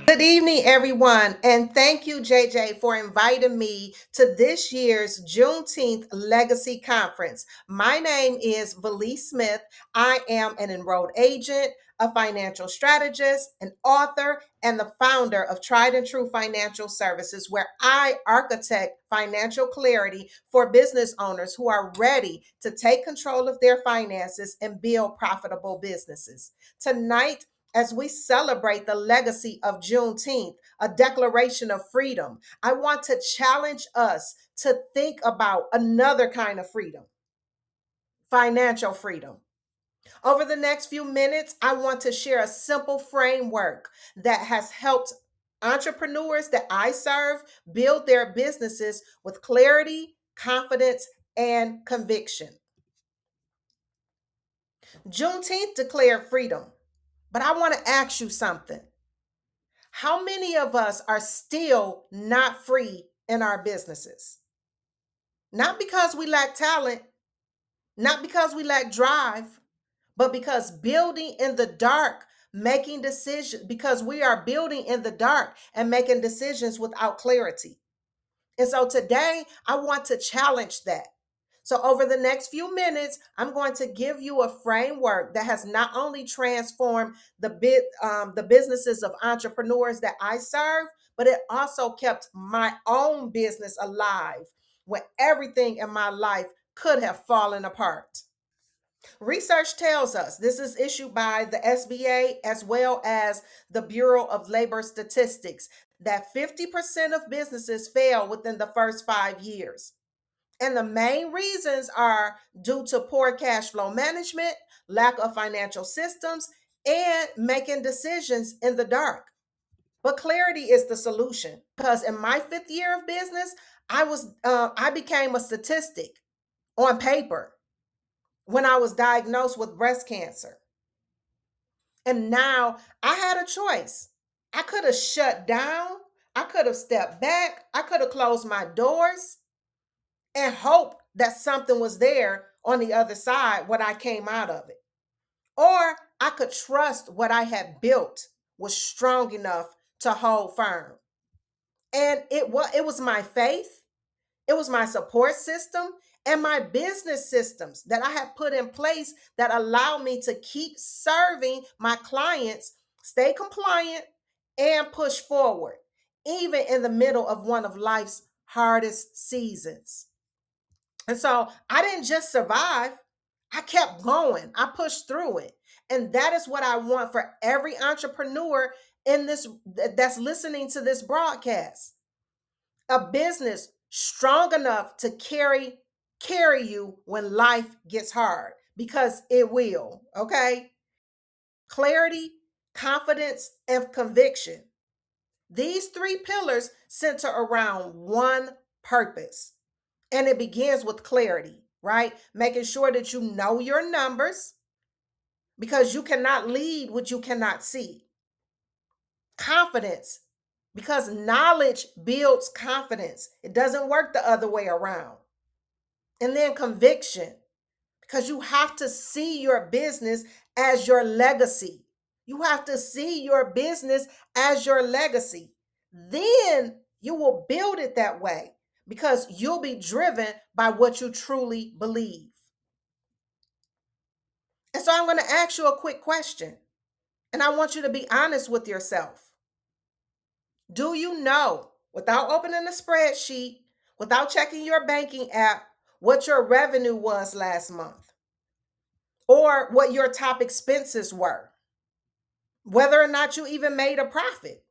Good evening, everyone, and thank you, JJ, for inviting me to this year's Juneteenth Legacy Conference. My name is Valaise Smith. I am an enrolled agent, a financial strategist, an author, and the founder of Tried and True Financial Services, where I architect financial clarity for business owners who are ready to take control of their finances and build profitable businesses. Tonight, as we celebrate the legacy of Juneteenth, a declaration of freedom, I want to challenge us to think about another kind of freedom, financial freedom. Over the next few minutes, I want to share a simple framework that has helped entrepreneurs that I serve build their businesses with clarity, confidence, and conviction. Juneteenth declared freedom, but I want to ask you something. How many of us are still not free in our businesses? Not because we lack talent, not because we lack drive, but because building in the dark, making decisions, because we are building in the dark and making decisions without clarity. And so today, I want to challenge that. So, over the next few minutes, I'm going to give you a framework that has not only transformed the businesses of entrepreneurs that I serve, but it also kept my own business alive when everything in my life could have fallen apart. Research tells us this is issued by the SBA as well as the Bureau of Labor Statistics that 50% of businesses fail within the first 5 years. And the main reasons are due to poor cash flow management, lack of financial systems, and making decisions in the dark. But clarity is the solution because in my fifth year of business, I became a statistic on paper when I was diagnosed with breast cancer. And now I had a choice. I could have shut down, I could have stepped back, I could have closed my doors and hope that something was there on the other side when I came out of it. Or I could trust what I had built was strong enough to hold firm. And it was my faith, it was my support system and my business systems that I had put in place that allow me to keep serving my clients, stay compliant, and push forward, even in the middle of one of life's hardest seasons. And so I didn't just survive, I kept going. I pushed through it. And that is what I want for every entrepreneur in this that's listening to this broadcast. A business strong enough to carry you when life gets hard because it will, okay? Clarity, confidence, and conviction. These three pillars center around one purpose. And it begins with clarity, right? Making sure that you know your numbers because you cannot lead what you cannot see. Confidence, because knowledge builds confidence. It doesn't work the other way around. And then conviction, because you have to see your business as your legacy. You have to see your business as your legacy. Then you will build it that way because you'll be driven by what you truly believe. And so I'm going to ask you a quick question, and I want you to be honest with yourself. Do you know, without opening a spreadsheet, without checking your banking app, what your revenue was last month or what your top expenses were? Whether or not you even made a profit.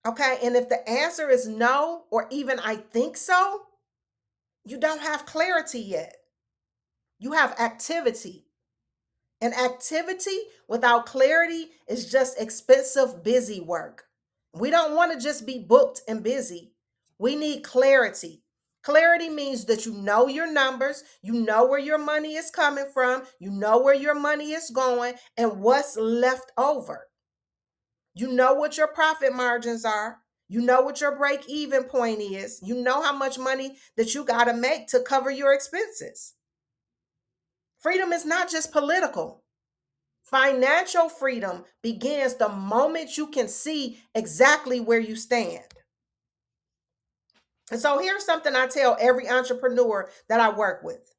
Okay, and if the answer is no, or even I think so, you don't have clarity yet. You have activity. And activity without clarity is just expensive, busy work. We don't want to just be booked and busy. We need clarity. Clarity means that you know your numbers, you know where your money is coming from, you know where your money is going, and what's left over. You know what your profit margins are. You know what your break even point is. You know how much money that you got to make to cover your expenses. Freedom is not just political. Financial freedom begins the moment you can see exactly where you stand. And so here's something I tell every entrepreneur that I work with.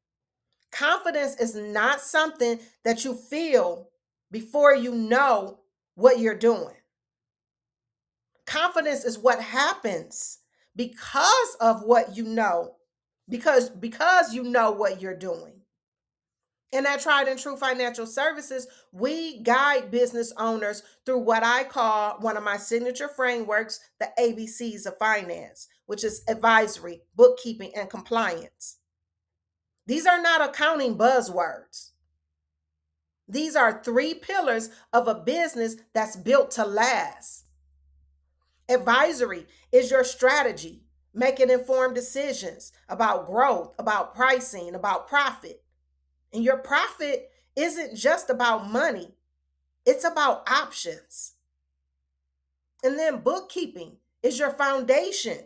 Confidence is not something that you feel before you know what you're doing. Confidence is what happens because of what you know, because you know what you're doing. And at Tried and True Financial Services, we guide business owners through what I call one of my signature frameworks, the ABCs of finance, which is advisory, bookkeeping, and compliance. These are not accounting buzzwords. These are 3 pillars of a business that's built to last. Advisory is your strategy, making informed decisions about growth, about pricing, about profit. And your profit isn't just about money, it's about options. And then bookkeeping is your foundation,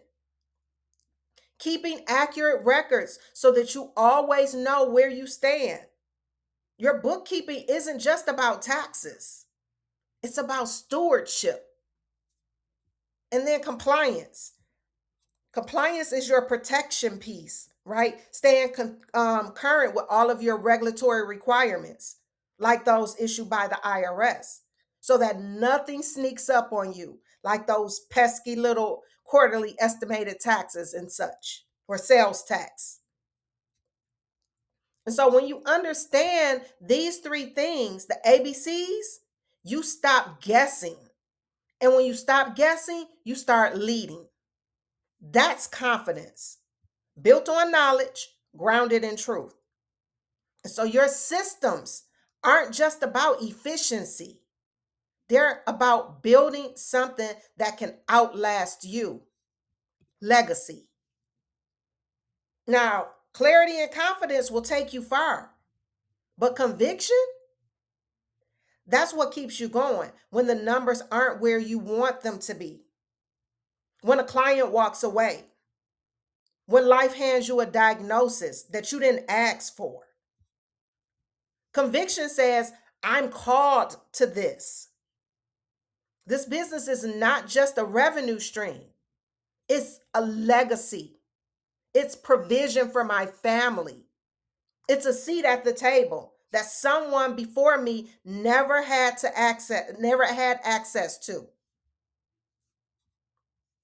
keeping accurate records so that you always know where you stand. Your bookkeeping isn't just about taxes, it's about stewardship. And then compliance. Compliance is your protection piece, right? Staying current with all of your regulatory requirements, like those issued by the IRS, so that nothing sneaks up on you, like those pesky little quarterly estimated taxes and such, or sales tax. And so when you understand these 3 things, the ABCs, you stop guessing. And when you stop guessing, you start leading. That's confidence, built on knowledge, grounded in truth. And so your systems aren't just about efficiency, they're about building something that can outlast you. Legacy. Now, clarity and confidence will take you far, but conviction, that's what keeps you going when the numbers aren't where you want them to be. When a client walks away, when life hands you a diagnosis that you didn't ask for. Conviction says, I'm called to this. This business is not just a revenue stream, it's a legacy. It's provision for my family. It's a seat at the table that someone before me never had access to.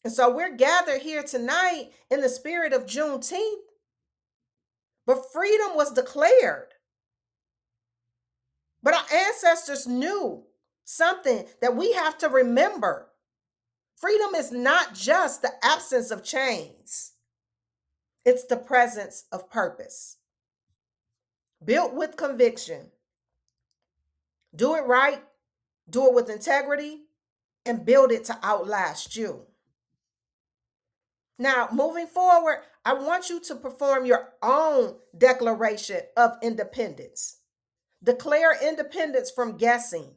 And so we're gathered here tonight in the spirit of Juneteenth, but freedom was declared. But our ancestors knew something that we have to remember. Freedom is not just the absence of chains, it's the presence of purpose. Built with conviction. Do it right, do it with integrity, and build it to outlast you. Now, moving forward, I want you to perform your own declaration of independence. Declare independence from guessing.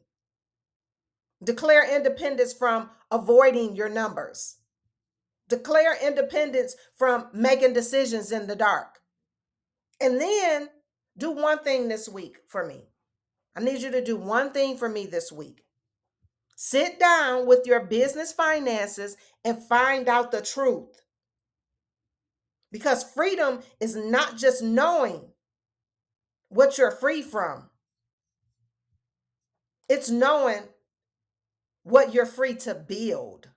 Declare independence from avoiding your numbers. Declare independence from making decisions in the dark. And then do one thing this week for me. I need you to do one thing for me this week. Sit down with your business finances and find out the truth. Because freedom is not just knowing what you're free from, it's knowing what you're free to build.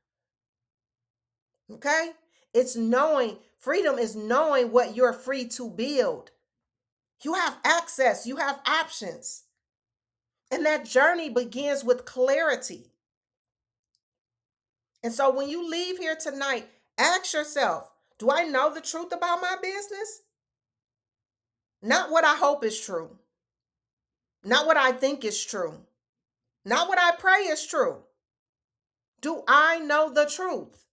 Okay? It's knowing, freedom is knowing what you're free to build. You have access, you have options. And that journey begins with clarity. And so when you leave here tonight, ask yourself, do I know the truth about my business? Not what I hope is true. Not what I think is true. Not what I pray is true. Do I know the truth?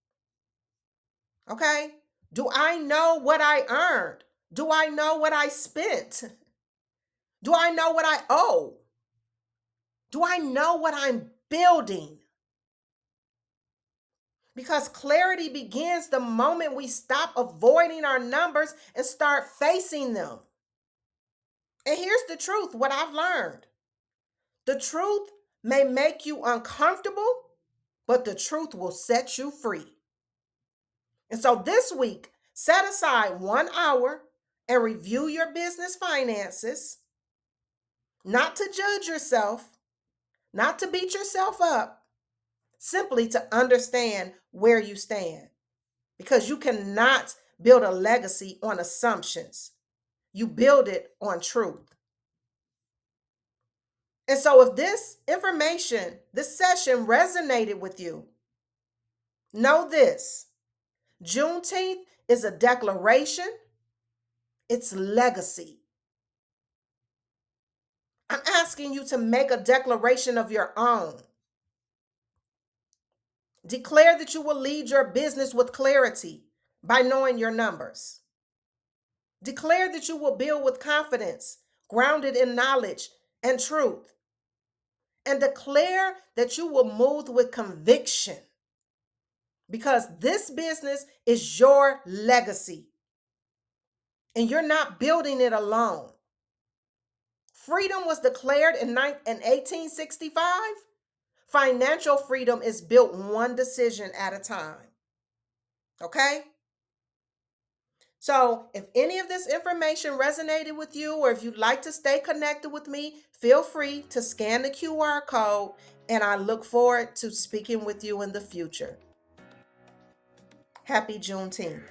Okay? Do I know what I earned? Do I know what I spent? Do I know what I owe? Do I know what I'm building? Because clarity begins the moment we stop avoiding our numbers and start facing them. And here's the truth, what I've learned. The truth may make you uncomfortable, but the truth will set you free. And so this week, set aside 1 hour and review your business finances, not to judge yourself, not to beat yourself up, simply to understand where you stand. Because you cannot build a legacy on assumptions. You build it on truth. And so if this information, this session resonated with you, know this: Juneteenth is a declaration, it's legacy. I'm asking you to make a declaration of your own. Declare that you will lead your business with clarity by knowing your numbers. Declare that you will build with confidence, grounded in knowledge and truth. And declare that you will move with conviction, because this business is your legacy and you're not building it alone. Freedom was declared in 1865. Financial freedom is built one decision at a time. Okay? So if any of this information resonated with you, or if you'd like to stay connected with me, feel free to scan the QR code, and I look forward to speaking with you in the future. Happy Juneteenth.